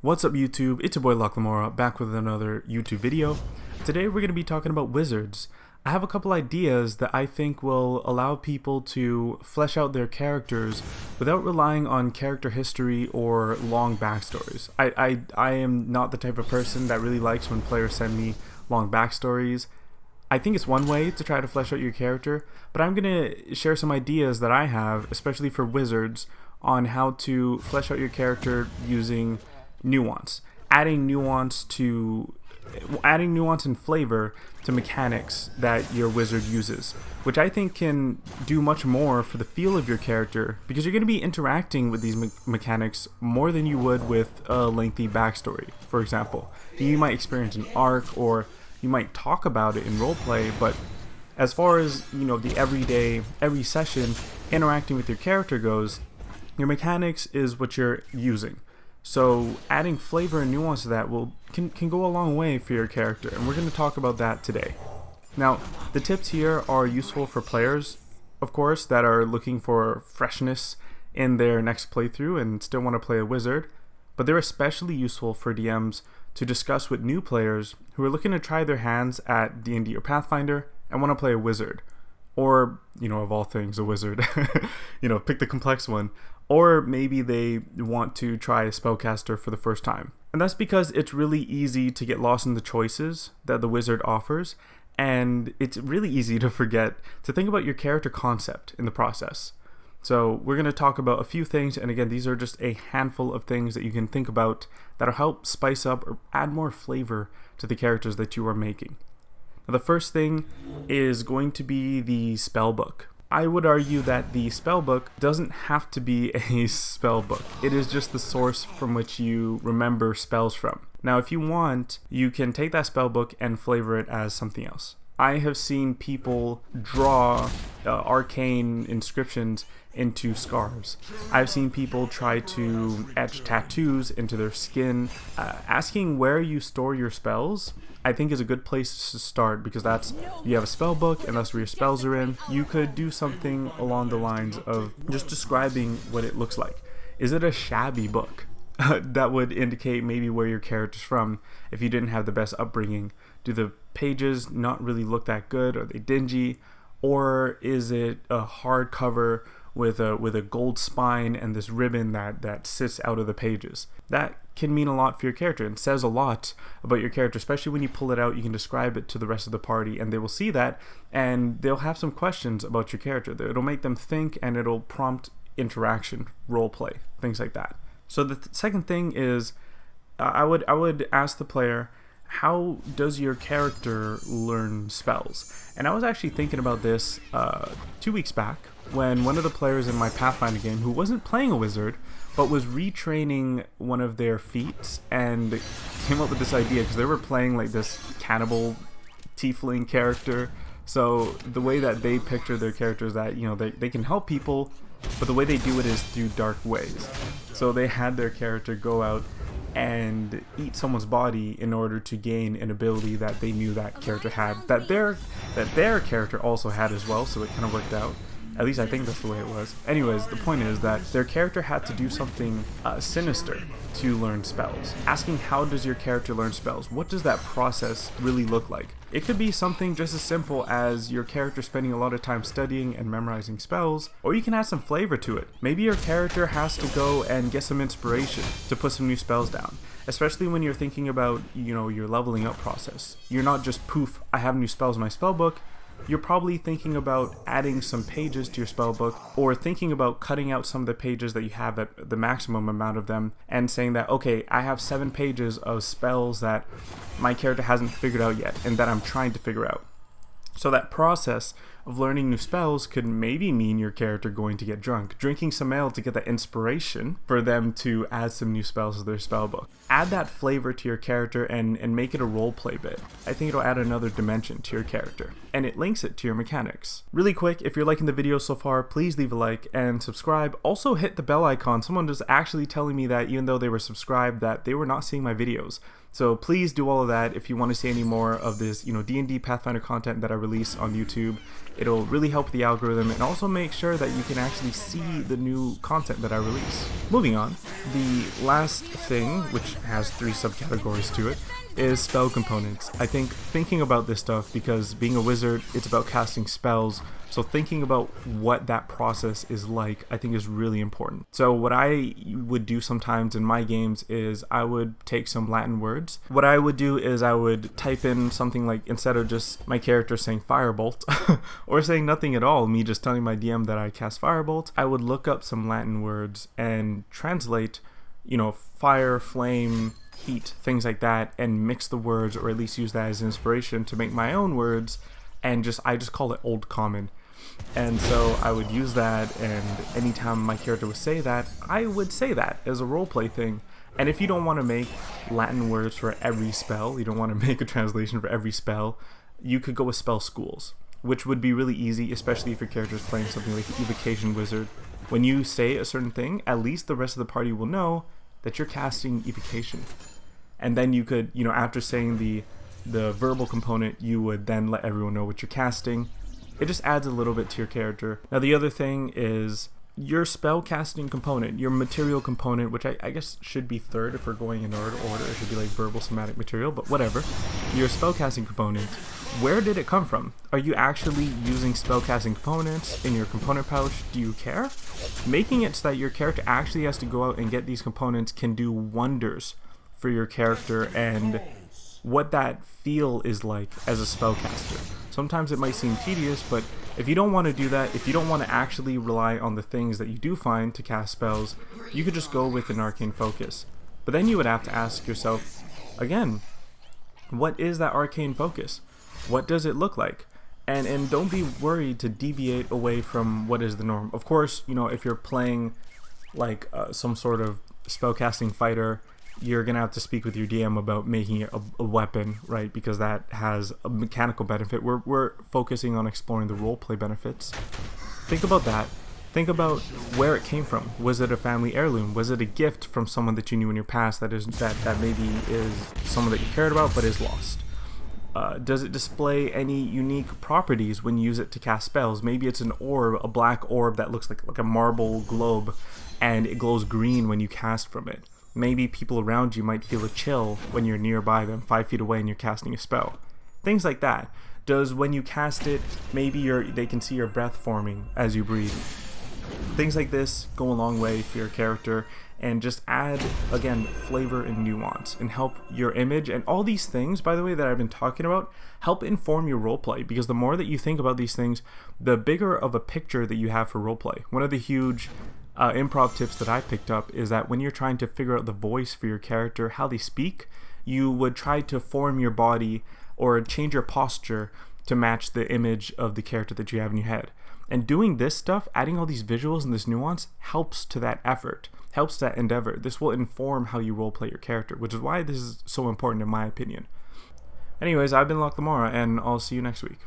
What's up YouTube, it's your boy Lamora back with another YouTube video. Today we're going to be talking about wizards. I have a couple ideas that I think will allow people to flesh out their characters without relying on character history or long backstories. I am not the type of person that really likes when players send me long backstories. I think it's one way to try to flesh out your character, but I'm going to share some ideas that I have, especially for wizards, on how to flesh out your character using nuance, adding nuance and flavor to mechanics that your wizard uses, which I think can do much more for the feel of your character, because you're going to be interacting with these mechanics more than you would with a lengthy backstory. For example, you might experience an arc, or you might talk about it in roleplay, but as far as, you know, the every session interacting with your character goes, your mechanics is what you're using. So adding flavor and nuance to that can go a long way for your character, and we're going to talk about that today. Now, the tips here are useful for players, of course, that are looking for freshness in their next playthrough and still want to play a wizard, but they're especially useful for DMs to discuss with new players who are looking to try their hands at DnD or Pathfinder and want to play a wizard. Or, you know, of all things, a wizard. You know, pick the complex one. Or maybe they want to try a spellcaster for the first time. And that's because it's really easy to get lost in the choices that the wizard offers, and it's really easy to forget to think about your character concept in the process. So we're going to talk about a few things, and again, these are just a handful of things that you can think about that'll help spice up or add more flavor to the characters that you are making. Now, the first thing is going to be the spellbook. I would argue that the spellbook doesn't have to be a spellbook. It is just the source from which you remember spells from. Now, if you want, you can take that spellbook and flavor it as something else. I have seen people draw arcane inscriptions into scarves. I've seen people try to etch tattoos into their skin. Asking where you store your spells, I think, is a good place to start, because that's, you have a spell book and that's where your spells are in. You could do something along the lines of just describing what it looks like. Is it a shabby book? That would indicate maybe where your character's from if you didn't have the best upbringing. Do the pages not really look that good? Are they dingy? Or is it a hardcover with a gold spine and this ribbon that sits out of the pages? That can mean a lot for your character and says a lot about your character, especially when you pull it out. You can describe it to the rest of the party and they will see that, and they'll have some questions about your character. It'll make them think, and it'll prompt interaction, role play, things like that. So the second thing is, I would ask the player, how does your character learn spells? And I was actually thinking about this 2 weeks back, when one of the players in my Pathfinder game, who wasn't playing a wizard but was retraining one of their feats, and came up with this idea because they were playing like this cannibal tiefling character. So the way that they picture their characters, that, you know, they can help people, but the way they do it is through dark ways. So they had their character go out and eat someone's body in order to gain an ability that they knew that character had, that their character also had as well. So it kind of worked out. At least I think that's the way it was. Anyways, the point is that their character had to do something sinister to learn spells. Asking, how does your character learn spells? What does that process really look like? It could be something just as simple as your character spending a lot of time studying and memorizing spells, or you can add some flavor to it. Maybe your character has to go and get some inspiration to put some new spells down. Especially when you're thinking about, you know, your leveling up process. You're not just, poof, I have new spells in my spell book. You're probably thinking about adding some pages to your spellbook, or thinking about cutting out some of the pages that you have at the maximum amount of them, and saying that, okay, I have 7 pages of spells that my character hasn't figured out yet and that I'm trying to figure out. So that process of learning new spells could maybe mean your character going to get drunk, drinking some ale to get that inspiration for them to add some new spells to their spellbook. Add that flavor to your character and make it a roleplay bit. I think it'll add another dimension to your character, and it links it to your mechanics. Really quick, if you're liking the video so far, please leave a like and subscribe. Also hit the bell icon. Someone was actually telling me that even though they were subscribed, that they were not seeing my videos. So please do all of that if you want to see any more of this, you know, D&D Pathfinder content that I release on YouTube. It'll really help the algorithm and also make sure that you can actually see the new content that I release. Moving on, the last thing, which has 3 subcategories to it, is spell components. I think thinking about this stuff, because being a wizard, it's about casting spells, so thinking about what that process is like, I think is really important. So what I would do sometimes in my games is I would take some Latin words. What I would do is I would type in something like, instead of just my character saying firebolt or saying nothing at all, me just telling my DM that I cast firebolt, I would look up some Latin words and translate, fire, flame, heat, things like that, and mix the words, or at least use that as inspiration to make my own words, and I just call it Old Common. And so I would use that, and anytime my character would say that, I would say that as a roleplay thing. And if you don't want to make Latin words for every spell, you don't want to make a translation for every spell, you could go with spell schools, which would be really easy, especially if your character is playing something like Evocation Wizard. When you say a certain thing, at least the rest of the party will know that you're casting Evocation. And then you could, after saying the verbal component, you would then let everyone know what you're casting. It just adds a little bit to your character. Now the other thing is your spell casting component, your material component, which I guess should be third if we're going in order. It should be like verbal somatic material, but whatever. Your spell casting component, where did it come from? Are you actually using spell casting components in your component pouch? Do you care? Making it so that your character actually has to go out and get these components can do wonders for your character and what that feel is like as a spellcaster. Sometimes it might seem tedious, but if you don't want to do that, if you don't want to actually rely on the things that you do find to cast spells, you could just go with an arcane focus. But then you would have to ask yourself, again, what is that arcane focus? What does it look like? And don't be worried to deviate away from what is the norm. Of course, if you're playing like some sort of spellcasting fighter, you're going to have to speak with your DM about making it a weapon, right? Because that has a mechanical benefit. We're focusing on exploring the roleplay benefits. Think about that. Think about where it came from. Was it a family heirloom? Was it a gift from someone that you knew in your past that maybe is someone that you cared about but is lost? Does it display any unique properties when you use it to cast spells? Maybe it's an orb, a black orb that looks like a marble globe, and it glows green when you cast from it. Maybe people around you might feel a chill when you're nearby them, 5 feet away, and you're casting a spell. Things like that. Does when you cast it, maybe they can see your breath forming as you breathe. Things like this go a long way for your character and just add, again, flavor and nuance and help your image. And all these things, by the way, that I've been talking about, help inform your roleplay, because the more that you think about these things, the bigger of a picture that you have for roleplay. One of the huge improv tips that I picked up is that when you're trying to figure out the voice for your character, how they speak, you would try to form your body or change your posture to match the image of the character that you have in your head. And doing this stuff, adding all these visuals and this nuance, helps to that effort, helps that endeavor. This will inform how you roleplay your character, which is why this is so important in my opinion. Anyways, I've been Locke Lamora, and I'll see you next week.